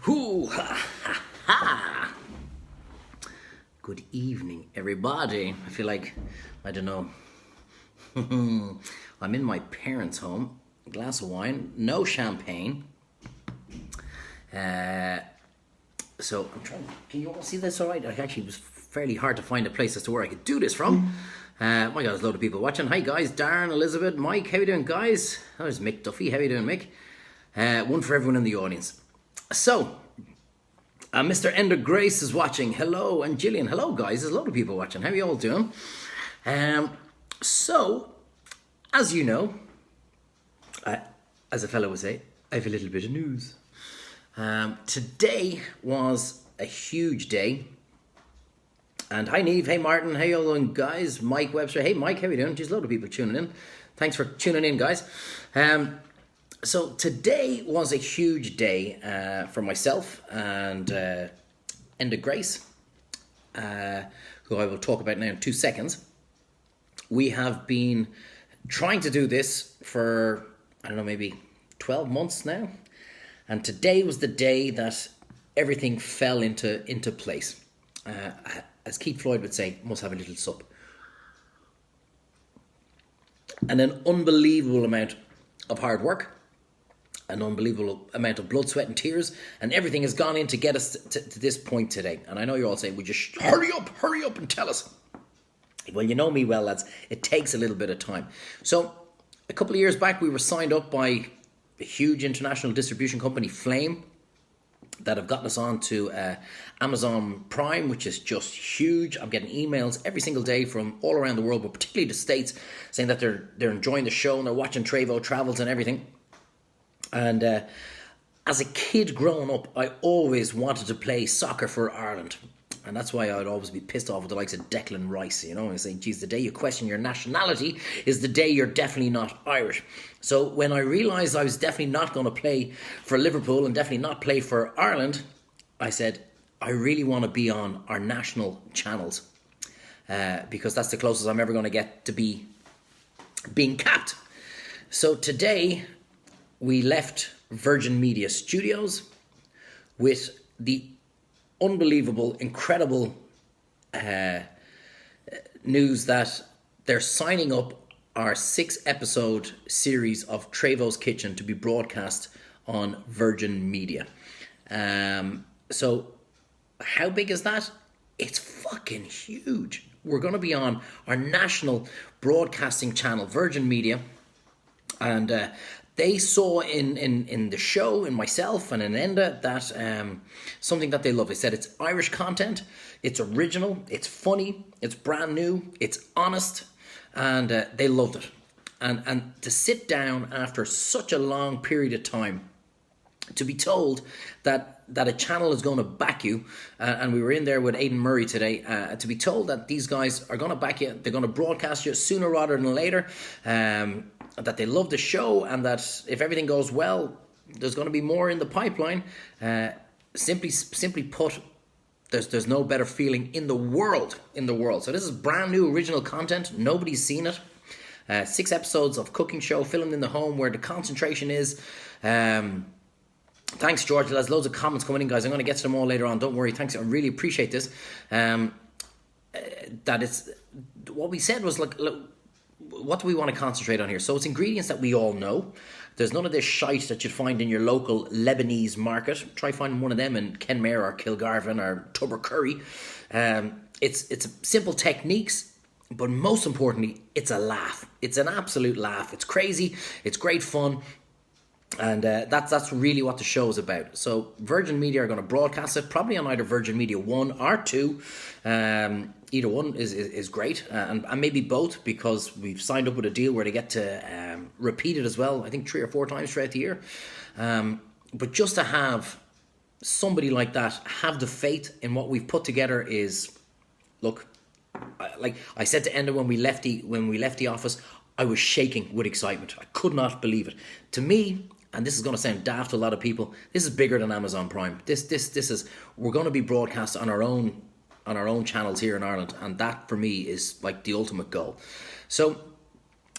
Hoo ha ha ha! Good evening, everybody. I feel like, I don't know, I'm in my parents' home, a glass of wine, no champagne. So I'm trying, can you all see this all right? It was fairly hard to find a place as to where I could do this from. My God, there's a load of people watching. Hi guys, Darren, Elizabeth, Mike, how you doing guys? There's Mick Duffy, how you doing Mick? One for everyone in the audience. So, Mr. Ender Grace is watching. Hello, and Gillian. Hello, guys. There's a lot of people watching. How are you all doing? So, as you know, as a fellow would say, I have a little bit of news. Today was a huge day. And hi, Neve. Hey, Martin. How you all doing, guys? Mike Webster. Hey, Mike. How you doing? There's a lot of people tuning in. Thanks for tuning in, guys. So today was a huge day for myself and Enda Grace, who I will talk about now in 2 seconds. We have been trying to do this for, I don't know, maybe 12 months now. And today was the day that everything fell into place. As Keith Floyd would say, must have a little sup. And an unbelievable amount of hard work. An unbelievable amount of blood, sweat and tears, and everything has gone in to get us to this point today. And I know you're all saying, would you hurry up and tell us? Well, you know me well, lads. It takes a little bit of time. So a couple of years back, we were signed up by a huge international distribution company, Flame, that have gotten us on to Amazon Prime, which is just huge. I'm getting emails every single day from all around the world, but particularly the States, saying that they're enjoying the show and they're watching Treyvauds Travels and everything. And as a kid growing up, I always wanted to play soccer for Ireland. And that's why I'd always be pissed off with the likes of Declan Rice, you know, and saying, geez, the day you question your nationality is the day you're definitely not Irish. So when I realised I was definitely not going to play for Liverpool and definitely not play for Ireland, I said, I really want to be on our national channels because that's the closest I'm ever going to get to being capped. So today we left Virgin Media Studios with the unbelievable, incredible news that they're signing up our 6-episode series of Treyvauds Kitchen to be broadcast on Virgin Media. So how big is that? It's fucking huge. We're going to be on our national broadcasting channel, Virgin Media, and they saw in the show, in myself and in Enda, that something that they love. They said it's Irish content, it's original, it's funny, it's brand new, it's honest, and they loved it. And to sit down after such a long period of time, to be told that a channel is going to back you, and we were in there with Aidan Murray today, to be told that these guys are going to back you, they're going to broadcast you sooner rather than later, that they love the show, and that if everything goes well, there's going to be more in the pipeline. Simply put, there's no better feeling in the world. So this is brand new original content. Nobody's seen it. 6 episodes of cooking show filmed in the home where the concentration is. Thanks, George. There's loads of comments coming in, guys. I'm going to get to them all later on. Don't worry. Thanks. I really appreciate this. That it's what we said was like, look, what do we want to concentrate on here? So it's ingredients that we all know. There's none of this shite that you'd find in your local Lebanese market. Try finding one of them in Kenmare or Kilgarvan or Tubbercurry. It's simple techniques, but most importantly, it's a laugh. It's an absolute laugh. It's crazy. It's great fun. And that's really what the show is about. So Virgin Media are going to broadcast it, probably on either Virgin Media 1 or 2. Either one is great, and maybe both, because we've signed up with a deal where they get to repeat it as well, I think 3 or 4 times throughout the year. But just to have somebody like that have the faith in what we've put together is, look, like I said to Enda when we left the office, I was shaking with excitement. I could not believe it. To me, and this is going to sound daft to a lot of people, this is bigger than Amazon Prime. This is, we're going to be broadcast on our own channels here in Ireland, and that for me is like the ultimate goal. So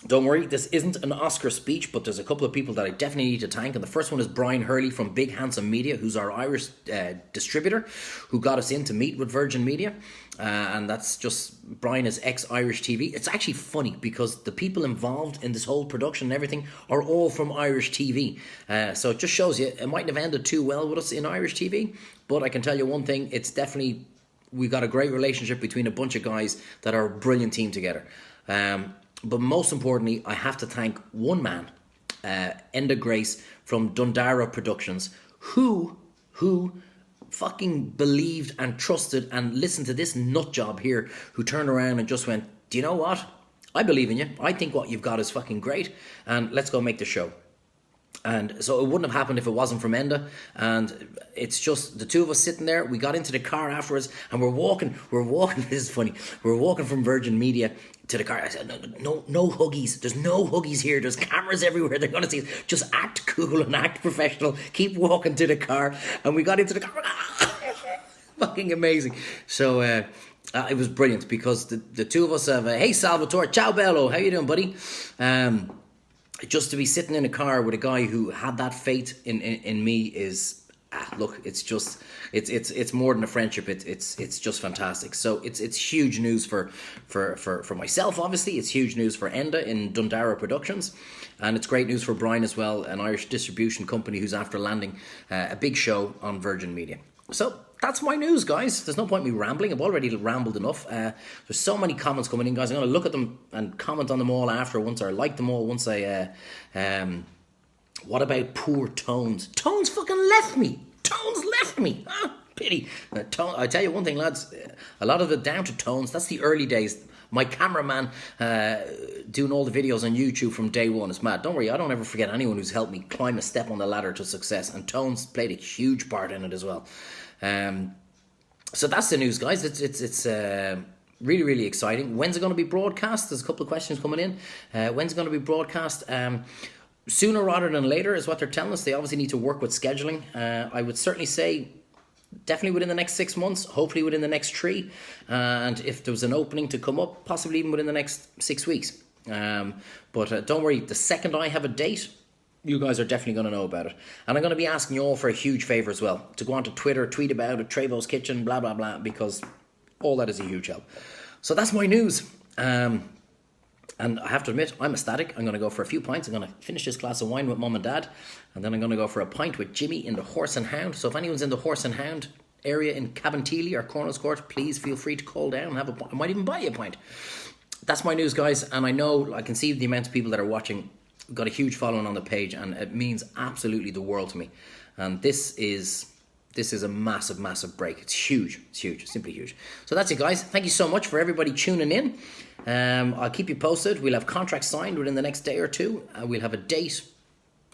Don't worry, this isn't an Oscar speech, but there's a couple of people that I definitely need to thank. And the first one is Brian Hurley from Big Handsome Media, who's our Irish distributor, who got us in to meet with Virgin Media. And that's just, Brian is ex-Irish TV. It's actually funny because the people involved in this whole production and everything are all from Irish TV. So it just shows you, it mightn't have ended too well with us in Irish TV, but I can tell you one thing, it's definitely, we've got a great relationship between a bunch of guys that are a brilliant team together. But most importantly, I have to thank one man, Enda Grace from Dundara Productions, who fucking believed and trusted and listened to this nut job here, who turned around and just went, do you know what? I believe in you. I think what you've got is fucking great, and let's go make the show. And so it wouldn't have happened if it wasn't from Enda. And it's just the two of us sitting there. We got into the car afterwards and we're walking. This is funny. We're walking from Virgin Media to the car. I said, no huggies. There's no huggies here. There's cameras everywhere. They're going to see us. Just act cool and act professional. Keep walking to the car. And we got into the car. Fucking amazing. So it was brilliant because the two of us have, hey Salvatore, ciao bello. How you doing, buddy? Just to be sitting in a car with a guy who had that faith in me is, look, it's just, it's more than a friendship. It's just fantastic. So it's huge news for myself. Obviously, it's huge news for Enda in Dundara Productions, and it's great news for Brian as well, an Irish distribution company who's after landing a big show on Virgin Media. So that's my news, guys. There's no point in me rambling. I've already rambled enough. There's so many comments coming in, guys. I'm going to look at them and comment on them all after, once I like them all, once I... what about poor Tones? Tones fucking left me. Tones left me. Ah, pity. I tell you one thing, lads. A lot of it down to Tones. That's the early days. My cameraman doing all the videos on YouTube from day one is mad. Don't worry, I don't ever forget anyone who's helped me climb a step on the ladder to success. And Tones played a huge part in it as well. So that's the news, guys. It's really, really exciting. When's it going to be broadcast? There's a couple of questions coming in. When's it going to be broadcast? Sooner rather than later is what they're telling us. They obviously need to work with scheduling. I would certainly say definitely within the next 6 months, hopefully within the next 3. And if there was an opening to come up, possibly even within the next 6 weeks. But don't worry, the second I have a date, you guys are definitely going to know about it. And I'm going to be asking you all for a huge favour as well. To go onto Twitter, tweet about it, Treyvauds Kitchen, blah, blah, blah, because all that is a huge help. So that's my news. And I have to admit, I'm ecstatic. I'm going to go for a few pints. I'm going to finish this glass of wine with Mum and Dad. And then I'm going to go for a pint with Jimmy in the Horse and Hound. So if anyone's in the Horse and Hound area in Cabinteely or Corners Court, please feel free to call down and have a pint. I might even buy you a pint. That's my news, guys. And I know, I can see the amount of people that are watching. We've got a huge following on the page, and it means absolutely the world to me. And this is a massive, massive break. It's huge. It's huge. Simply huge. So that's it, guys. Thank you so much for everybody tuning in. I'll keep you posted. We'll have contracts signed within the next day or two. We'll have a date,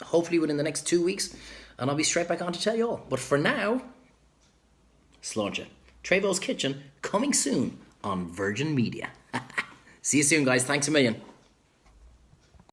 hopefully within the next 2 weeks. And I'll be straight back on to tell you all. But for now, Sláinte. Treyvauds Kitchen, coming soon on Virgin Media. See you soon, guys. Thanks a million.